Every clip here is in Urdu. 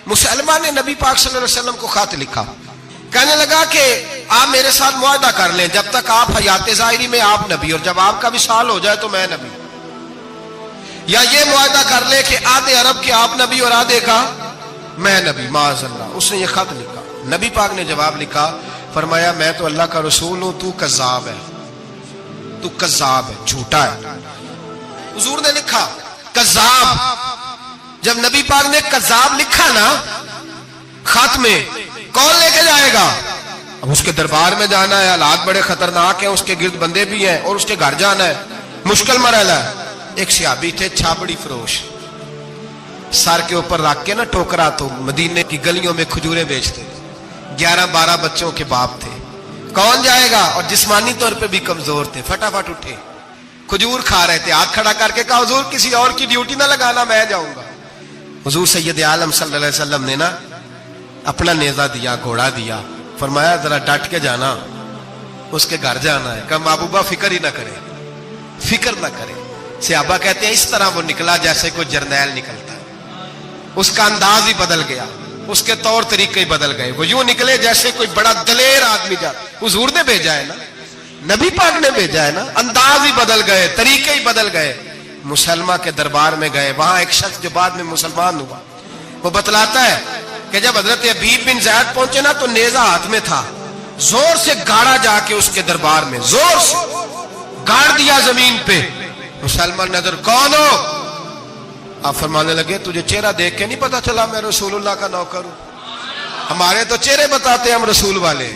مسلمہ نے نبی پاک صلی اللہ علیہ وسلم کو خط لکھا، کہنے لگا کہ آپ میرے ساتھ معاہدہ کر لیں، جب تک آپ حیات ظاہری میں آپ نبی، اور جب آپ کا وصال ہو جائے تو میں نبی، یا یہ معاہدہ کر لیں کہ آدھے عرب کے آپ نبی اور آدھے کا میں نبی۔ معاذ اللہ، اس نے یہ خط لکھا۔ نبی پاک نے جواب لکھا، فرمایا میں تو اللہ کا رسول ہوں، تو کذاب ہے، تو کذاب ہے، جھوٹا ہے۔ حضور نے لکھا کذاب۔ جب نبی پاک نے کذاب لکھا نا خط میں، کون لے کے جائے گا؟ اب اس کے دربار میں جانا ہے، حالات بڑے خطرناک ہیں، اس کے گرد بندے بھی ہیں، اور اس کے گھر جانا ہے، مشکل مرحلہ ہے۔ ایک صحابی تھے چھاپڑی فروش، سر کے اوپر رکھ کے نا ٹوکرا، تو مدینے کی گلیوں میں کھجوریں بیچتے، 11-12 بچوں کے باپ تھے۔ کون جائے گا؟ اور جسمانی طور پہ بھی کمزور تھے، فٹافٹ اٹھے، کھجور کھا رہے تھے، ہاتھ کھڑا کر کے کہا حضور کسی اور کی ڈیوٹی نہ لگانا، میں جاؤں گا۔ حضور سید عالم صلی اللہ علیہ وسلم نے نا اپنا نیزہ دیا، گھوڑا دیا، فرمایا ذرا ڈٹ کے جانا، اس کے گھر جانا ہے۔ کہا محبوبہ فکر ہی نہ کرے، فکر نہ کرے۔ صحابہ کہتے ہیں اس طرح وہ نکلا جیسے کوئی جرنیل نکلتا ہے، اس کا انداز ہی بدل گیا، اس کے طور طریقے ہی بدل گئے، وہ یوں نکلے جیسے کوئی بڑا دلیر آدمی جاتا۔ حضور نے بھیجا ہے نا، نبی پاک نے بھیجا ہے نا، انداز ہی بدل گئے، طریقے ہی بدل گئے۔ مسلمہ کے دربار میں گئے، وہاں ایک شخص جو بعد میں مسلمان ہوا، وہ بتلاتا ہے کہ جب حضرت حبیب بن زید پہنچے نا تو نیزہ ہاتھ میں تھا، زور سے گاڑا جا کے اس کے دربار میں، زور سے گاڑ دیا زمین پہ۔ مسلمان نظر، کون ہو؟ آپ فرمانے لگے تجھے چہرہ دیکھ کے نہیں پتا چلا میں رسول اللہ کا نوکر ہوں؟ ہمارے تو چہرے بتاتے ہیں ہم رسول والے،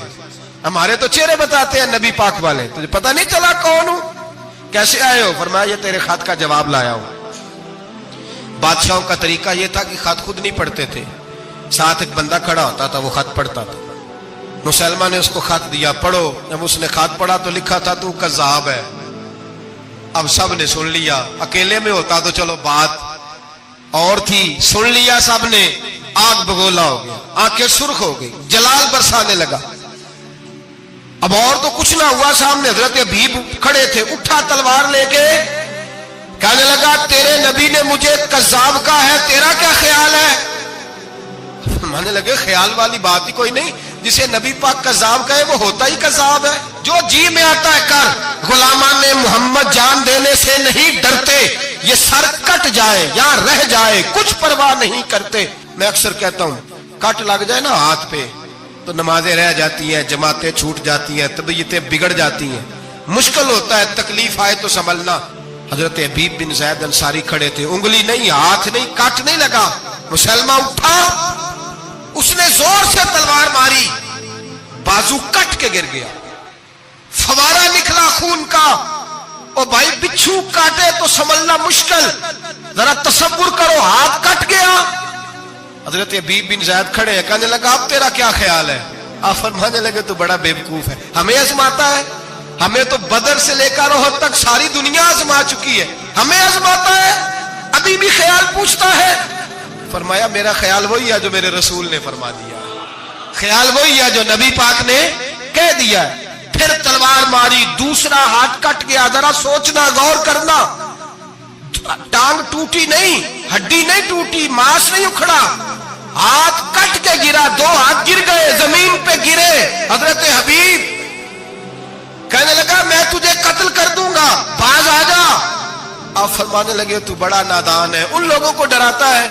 ہمارے تو چہرے بتاتے ہیں نبی پاک والے، تجھے پتا نہیں چلا کون ہوں؟ کیسے آئے ہو؟ فرمایا یہ تیرے خط کا جواب لایا ہوں۔ بادشاہوں کا طریقہ یہ تھا کہ خط خود نہیں پڑھتے تھے، ساتھ ایک بندہ کھڑا ہوتا تھا، وہ خط پڑھتا تھا۔ مسلمان نے اس کو خط دیا، پڑھو۔ جب اس نے خط پڑھا تو لکھا تھا تو کذاب ہے۔ اب سب نے سن لیا، اکیلے میں ہوتا تو چلو بات اور تھی، سن لیا سب نے، آگ بگولا ہو گیا، آنکھیں سرخ ہو گئی، جلال برسانے لگا۔ اب اور تو کچھ نہ ہوا، سامنے حضرت حبیب کھڑے تھے، اٹھا تلوار لے کے کہنے لگا تیرے نبی نے مجھے کذاب کہا ہے، تیرا کیا خیال ہے؟ مانے لگے خیال والی بات ہی کوئی نہیں، جسے نبی پاک کذاب کہے وہ ہوتا ہی کذاب ہے، جو جی میں آتا ہے کر۔ غلامان محمد جان دینے سے نہیں ڈرتے، یہ سر کٹ جائے یا رہ جائے کچھ پرواہ نہیں کرتے۔ میں اکثر کہتا ہوں کٹ لگ جائے نا ہاتھ پہ تو نمازیں رہ جاتی ہیں، جماعتیں چھوٹ جاتی ہیں، طبیعتیں بگڑ جاتی ہیں، مشکل ہوتا ہے، تکلیف آئے تو سنبھلنا۔ حضرت حبیب بن زید انصاری کھڑے تھے، انگلی نہیں، ہاتھ نہیں، کٹ نہیں لگا۔ مسلمہ اٹھا، اس نے زور سے تلوار ماری، بازو کٹ کے گر گیا، فوارہ نکلا خون کا۔ او بھائی بچھو کاٹے تو سنبھلنا مشکل، ذرا تصور کرو، ہاتھ کٹ گیا۔ حضرت حبیب بن زید کھڑے ہیں، کہنے لگا اب تیرا کیا خیال ہے؟ آپ فرمانے لگے تو بڑا بے وقوف ہے، ہمیں آزماتا ہے، ہمیں تو بدر سے لے کر احد تک ساری دنیا آزما چکی ہے، ہمیں آزماتا ہے، ابھی بھی خیال پوچھتا ہے۔ فرمایا میرا خیال وہی ہے جو میرے رسول نے فرما دیا، خیال وہی ہے جو نبی پاک نے کہہ دیا ہے۔ پھر تلوار ماری، دوسرا ہاتھ کٹ گیا۔ ذرا سوچنا، غور کرنا، ٹانگ ٹوٹی نہیں، ہڈی نہیں ٹوٹی، ماس نہیں اکھڑا، ہاتھ کٹ کے گرا، دو ہاتھ گر گئے، زمین پہ گرے۔ حضرت حبیب کہنے لگا میں تجھے قتل کر دوں گا، باز آ جا۔ آپ فرمانے لگے تو بڑا نادان ہے، ان لوگوں کو ڈراتا ہے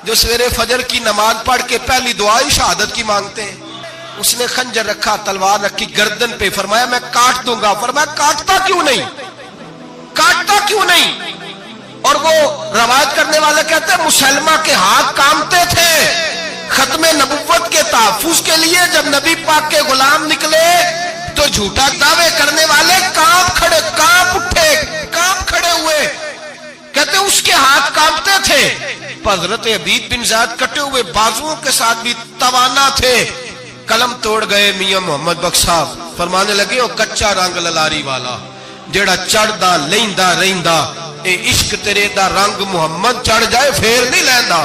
جو سویرے فجر کی نماز پڑھ کے پہلی دعائی شہادت کی مانگتے ہیں۔ اس نے خنجر رکھا، تلوار رکھی گردن پہ، فرمایا میں کاٹ دوں گا۔ فرمایا کاٹتا کیوں نہیں، کاٹتا کیوں نہیں؟ اور وہ روایت کرنے والے کہتے ہیں مسلمہ کے ہاتھ کامتے تھے ختم نبوت کے تحفظ کے لیے۔ جب نبی پاک کے غلام نکلے تو جھوٹا دعوے کرنے والے کانپ اٹھے، کانپ کھڑے ہوئے، کہتے اس کے ہاتھ کانپتے تھے۔ حضرت حبیب بن زید کٹے ہوئے بازوؤں کے ساتھ بھی توانا تھے، قلم توڑ گئے میاں محمد بخش صاحب۔ فرمانے لگے وہ کچا رنگ للاری والا جیڑا چڑھدا لیندا رہندا، اے عشق تیرے دا رنگ محمد چڑھ جائے پھر نہیں لیندا۔